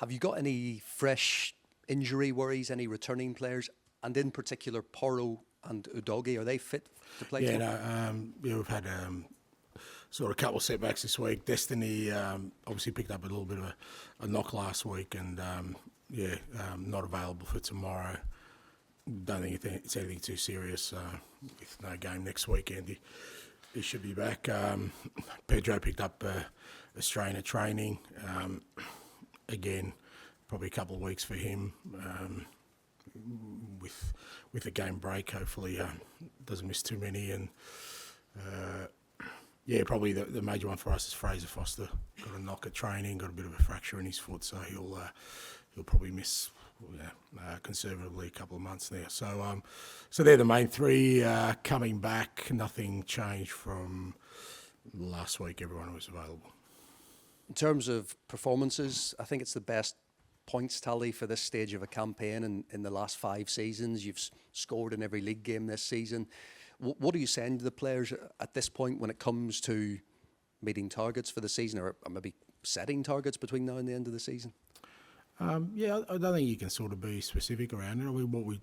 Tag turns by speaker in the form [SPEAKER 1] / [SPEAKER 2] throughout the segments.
[SPEAKER 1] Have you got any fresh injury worries, any returning players, and in particular Porro and Udogie, are they fit to play?
[SPEAKER 2] Yeah, we've had sort of a couple of setbacks this week. Destiny obviously picked up a little bit of a knock last week, and not available for tomorrow. Don't think it's anything too serious. With no game next weekend, he should be back. Pedro picked up a strain of training. Again, probably a couple of weeks for him. With a game break, hopefully doesn't miss too many. And probably the major one for us is Fraser Foster. Got a knock at training, got a bit of a fracture in his foot, so he'll probably miss conservatively a couple of months now. So they're the main three coming back. Nothing changed from last week. Everyone was available.
[SPEAKER 1] In terms of performances, I think it's the best points tally for this stage of a campaign in the last 5 seasons. You've scored in every league game this season. What are you saying to the players at this point when it comes to meeting targets for the season, or maybe setting targets between now and the end of the season?
[SPEAKER 2] I don't think you can sort of be specific around it. I mean, what we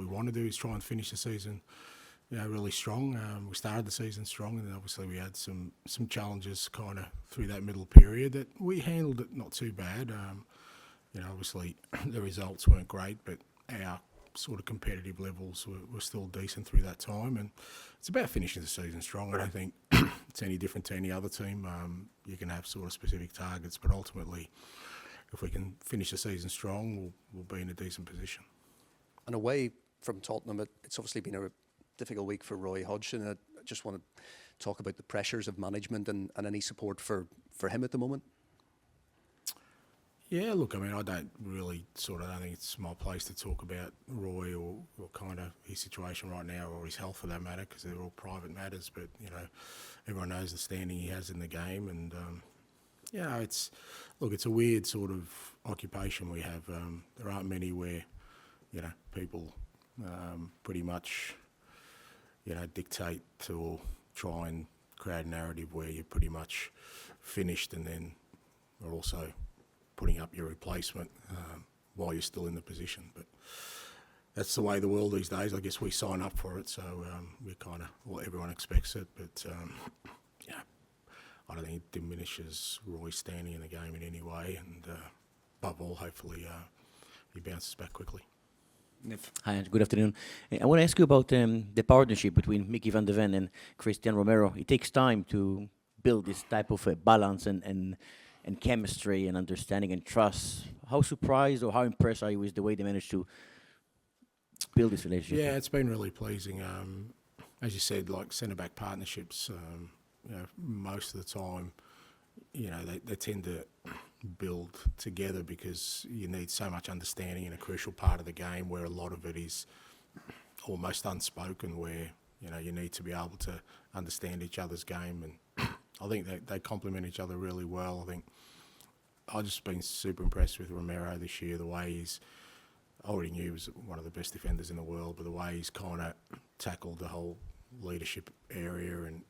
[SPEAKER 2] want to do is try and finish the season, really strong. We started the season strong, and then obviously we had some challenges kind of through that middle period that we handled it not too bad. Obviously the results weren't great, but our sort of competitive levels were still decent through that time, and it's about finishing the season strong. I don't think it's any different to any other team. You can have sort of specific targets, but ultimately, if we can finish the season strong, we'll be in a decent position.
[SPEAKER 1] And away from Tottenham, it's obviously been a difficult week for Roy Hodgson. I just want to talk about the pressures of management and any support for him at the moment.
[SPEAKER 2] Yeah, look, I mean, I don't think it's my place to talk about Roy or kind of his situation right now, or his health for that matter, because they're all private matters. But, everyone knows the standing he has in the game, and it's a weird sort of occupation we have. There aren't many where, people pretty much, dictate to or try and create a narrative where you're pretty much finished and then are also putting up your replacement while you're still in the position. But that's the way of the world these days. I guess we sign up for it, so everyone expects it. But I don't think it diminishes Roy's standing in the game in any way, and above all, hopefully he bounces back quickly.
[SPEAKER 3] Hi, good afternoon. I want to ask you about the partnership between Mickey van de Ven and Christian Romero. It takes time to build this type of balance and chemistry and understanding and trust. How surprised or how impressed are you with the way they managed to build this relationship?
[SPEAKER 2] Yeah, it's been really pleasing. As you said, like centre-back partnerships, most of the time, they tend to build together because you need so much understanding in a crucial part of the game where a lot of it is almost unspoken, where, you need to be able to understand each other's game. And I think they complement each other really well. I think I've just been super impressed with Romero this year, the way I already knew he was one of the best defenders in the world, but the way he's kind of tackled the whole leadership area and,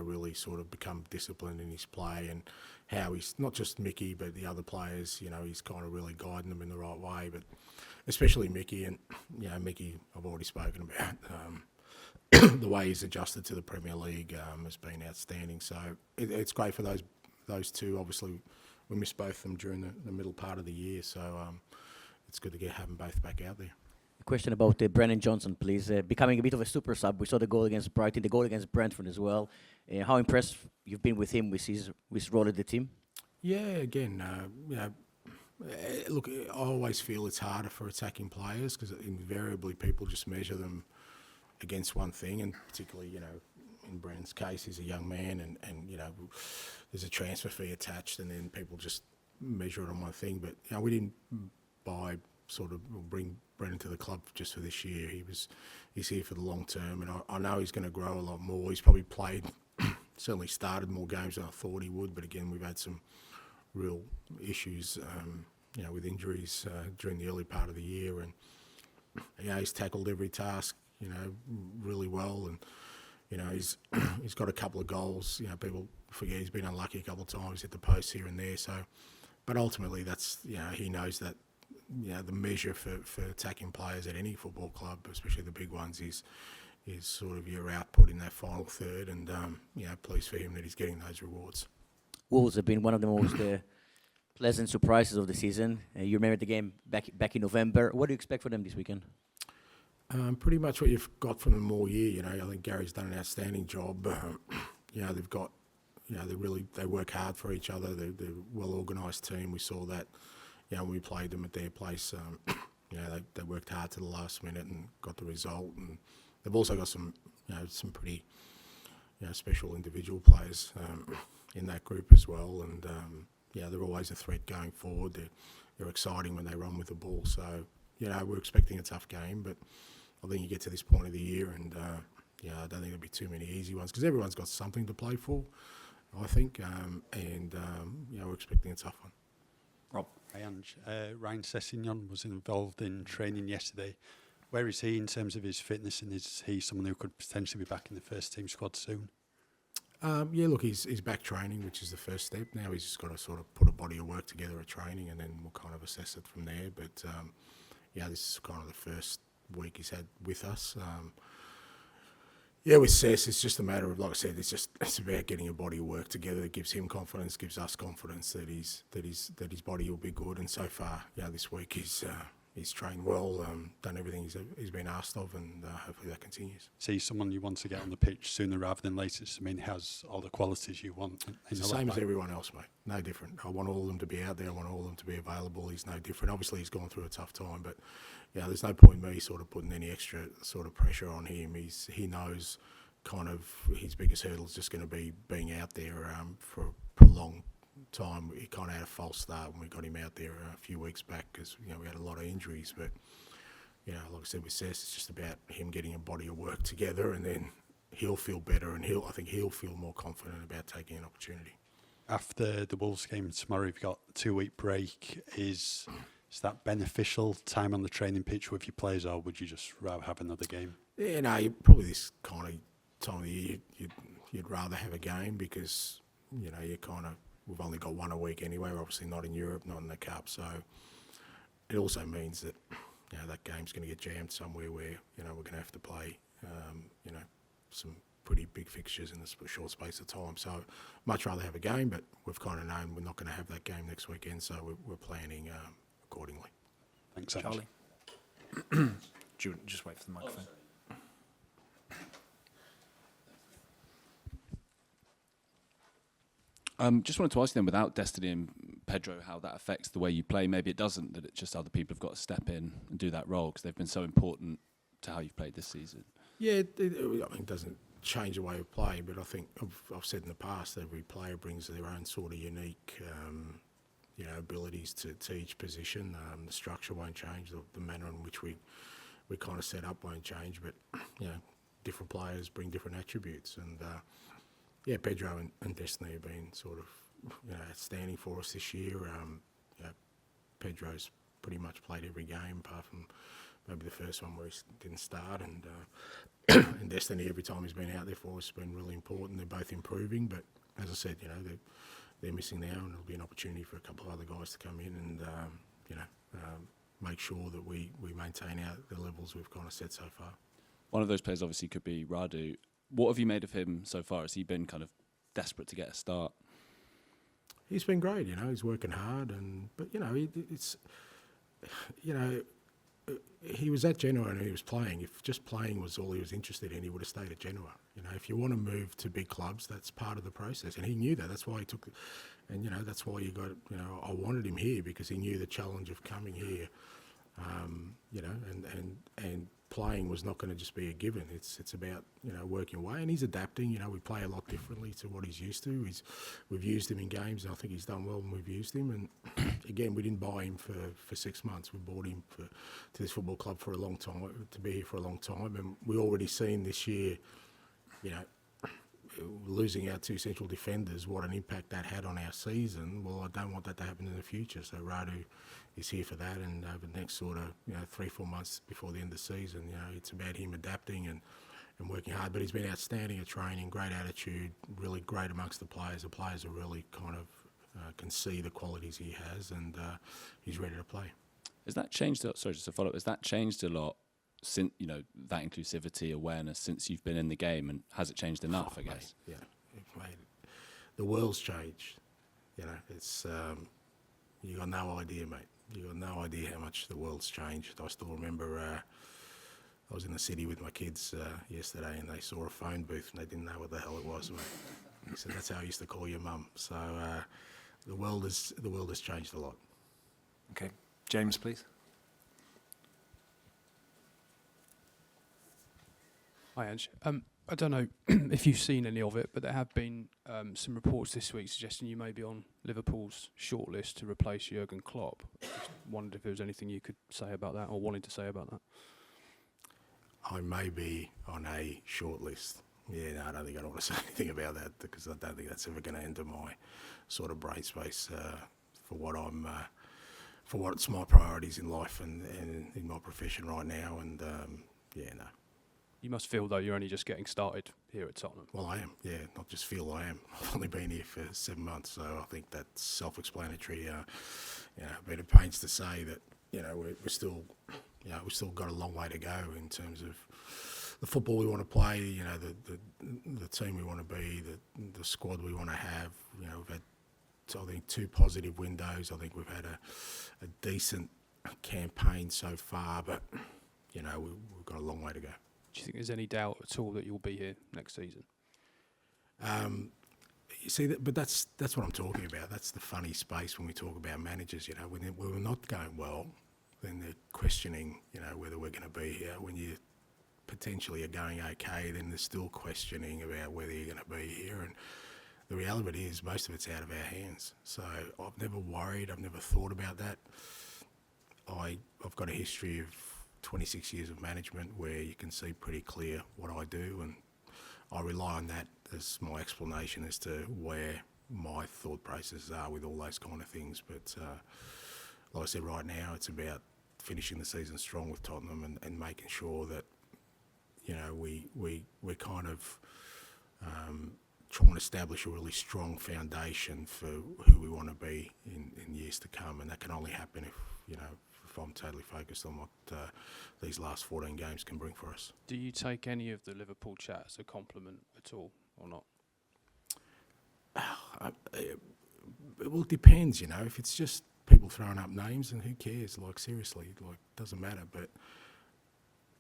[SPEAKER 2] really sort of become disciplined in his play, and how he's, not just Mickey, but the other players, he's kind of really guiding them in the right way, but especially Mickey. And, Mickey, I've already spoken about. The way he's adjusted to the Premier League has been outstanding. So it's great for those two. Obviously, we missed both of them during the middle part of the year, so it's good to have them both back out there.
[SPEAKER 3] A question about Brennan Johnson, please. Becoming a bit of a super sub. We saw the goal against Brighton, the goal against Brentford as well. How impressed you've been with him, with his role at the team?
[SPEAKER 2] Yeah, again, look, I always feel it's harder for attacking players because invariably people just measure them against one thing, and particularly, in Brennan's case, he's a young man, and there's a transfer fee attached, and then people just measure it on one thing. But we didn't bring Brennan to the club just for this year. He's here for the long term, and I know he's going to grow a lot more. He's probably played, certainly started more games than I thought he would, but again, we've had some real issues, with injuries during the early part of the year, and he's tackled every task, really well, and he's got a couple of goals. People forget he's been unlucky a couple of times, hit the post here and there. So but ultimately, that's he knows that the measure for attacking players at any football club, especially the big ones, is sort of your output in that final third, and pleased for him that he's getting those rewards.
[SPEAKER 3] Wolves have been one of the most pleasant surprises of the season. You remember the game back in November. What do you expect for them this weekend?
[SPEAKER 2] Pretty much what you've got from them all year. I think Gary's done an outstanding job. They've got, they work hard for each other. They're a well-organised team. We saw that, when we played them at their place. They worked hard to the last minute and got the result. And they've also got some pretty, special individual players in that group as well. And they're always a threat going forward. They're exciting when they run with the ball. So we're expecting a tough game, but I think you get to this point of the year, and I don't think there'll be too many easy ones because everyone's got something to play for, I think, and we're expecting a tough one.
[SPEAKER 4] Rob. Hi, Ange. Ryan Sessengon was involved in training yesterday. Where is he in terms of his fitness, and is he someone who could potentially be back in the first team squad soon?
[SPEAKER 2] Look, he's back training, which is the first step. Now he's just got to sort of put a body of work together at training, and then we'll kind of assess it from there. But this is kind of the first week he's had with us. With Sess, it's just a matter of, like I said, it's about getting a body of work together that gives him confidence, gives us confidence that his body will be good. And so far, this week he's trained well, done everything he's been asked of, and hopefully that continues.
[SPEAKER 4] So he's someone you want to get on the pitch sooner rather than later. He has all the qualities you want.
[SPEAKER 2] It's the same as everyone else, mate. No different. I want all of them to be out there. I want all of them to be available. He's no different. Obviously, he's gone through a tough time, but there's no point in me sort of putting any extra sort of pressure on him. He knows kind of his biggest hurdle is just going to be being out there for a prolonged time. He kind of had a false start when we got him out there a few weeks back because we had a lot of injuries. But like I said with Sess, it's just about him getting a body of work together, and then he'll feel better, and I think he'll feel more confident about taking an opportunity.
[SPEAKER 4] After the Wolves game tomorrow, you've got a 2-week break. Is that beneficial time on the training pitch with your players, or would you just rather have another game?
[SPEAKER 2] Probably this kind of time of the year you'd rather have a game because we've only got one a week anyway. We're obviously not in Europe, not in the Cup, so it also means that that game's going to get jammed somewhere where we're going to have to play some pretty big fixtures in a short space of time. So much rather have a game, but we've kind of known we're not going to have that game next weekend, so we're planning accordingly.
[SPEAKER 4] Thanks, Ange.
[SPEAKER 5] Charlie. Just wait for the microphone.
[SPEAKER 6] Just wanted to ask you then, without Destiny and Pedro, how that affects the way you play. Maybe it doesn't, that it's just other people have got to step in and do that role because they've been so important to how you've played this season.
[SPEAKER 2] Yeah, it doesn't change the way we play, but I think I've said in the past that every player brings their own sort of unique abilities to each position. The structure won't change, the manner in which we kind of set up won't change, but different players bring different attributes, and Pedro and Destiny have been sort of outstanding for us this year. Pedro's pretty much played every game apart from maybe the first one where he didn't start, and and Destiny, every time he's been out there for us, has been really important. They're both improving, but as I said, they're missing now, and it'll be an opportunity for a couple of other guys to come in and make sure that we maintain the levels we've kind of set so far.
[SPEAKER 6] One of those players obviously could be Radu. What have you made of him so far? Has he been kind of desperate to get a start?
[SPEAKER 2] He's been great, he's working hard, but he was at Genoa and he was playing. If just playing was all he was interested in, he would have stayed at Genoa. If you want to move to big clubs, that's part of the process, and he knew that. That's why he took, and that's why you got. I wanted him here because he knew the challenge of coming here, and playing was not going to just be a given. It's about working away, and he's adapting. We play a lot differently to what he's used to. We've used him in games, and I think he's done well when we've used him. And again, we didn't buy him for 6 months. We bought him to this football club for a long time, to be here for a long time, and we already seen this year, losing our two central defenders, what an impact that had on our season. Well, I don't want that to happen in the future. So Radu is here for that, and over the next sort of 3-4 months before the end of the season, it's about him adapting and working hard. But he's been outstanding at training, great attitude, really great amongst the players. The players are really kind of can see the qualities he has, and he's ready to play.
[SPEAKER 6] Has that changed? Sorry, just to follow up. Has that changed a lot since that inclusivity awareness since you've been in the game, and has it changed enough? I guess.
[SPEAKER 2] Mate, mate, the world's changed. It's you got no idea, mate. You got no idea how much the world's changed. I still remember I was in the city with my kids yesterday, and they saw a phone booth and they didn't know what the hell it was, mate. He said, "That's how I used to call your mum." So the world has changed a lot.
[SPEAKER 5] Okay, James, please.
[SPEAKER 7] Hi, Ange. I don't know if you've seen any of it, but there have been some reports this week suggesting you may be on Liverpool's shortlist to replace Jurgen Klopp. Just wondered if there was anything you could say about that, or wanted to say about that.
[SPEAKER 2] I may be on a shortlist. Yeah, no, I don't think I want to say anything about that, because I don't think that's ever going to enter my sort of brain space for what's my priorities in life and in my profession right now. And yeah, no.
[SPEAKER 7] You must feel, though, you're only just getting started here at Tottenham.
[SPEAKER 2] Well, I am, yeah. Not just feel, I am. I've only been here for 7 months, so I think that's self-explanatory. I've been at pains to say that, we're still, we've still got a long way to go in terms of the football we want to play, the team we want to be, the squad we want to have. We've had, I think, 2 positive windows. I think we've had a decent campaign so far, but, we've got a long way to go.
[SPEAKER 7] Do you think there's any doubt at all that you'll be here next season?
[SPEAKER 2] You see, but that's what I'm talking about. That's the funny space when we talk about managers. When we're not going well, then they're questioning, whether we're going to be here. When you potentially are going okay, then they're still questioning about whether you're going to be here. And the reality is, most of it's out of our hands. So I've never worried. I've never thought about that. I've got a history of 26 years of management where you can see pretty clear what I do, and I rely on that as my explanation as to where my thought processes are with all those kind of things. But like I said, right now it's about finishing the season strong with Tottenham and making sure that we're kind of trying to establish a really strong foundation for who we want to be in years to come, and that can only happen if I'm totally focused on what these last 14 games can bring for us.
[SPEAKER 7] Do you take any of the Liverpool chat as a compliment at all, or not?
[SPEAKER 2] Well, it depends, If it's just people throwing up names, then who cares? Seriously, doesn't matter. But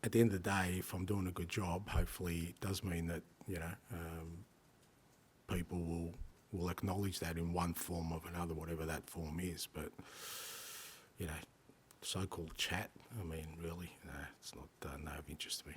[SPEAKER 2] at the end of the day, if I'm doing a good job, hopefully it does mean that, people will acknowledge that in one form or another, whatever that form is. But, so-called chat, I mean, really, it's not no of interest to me.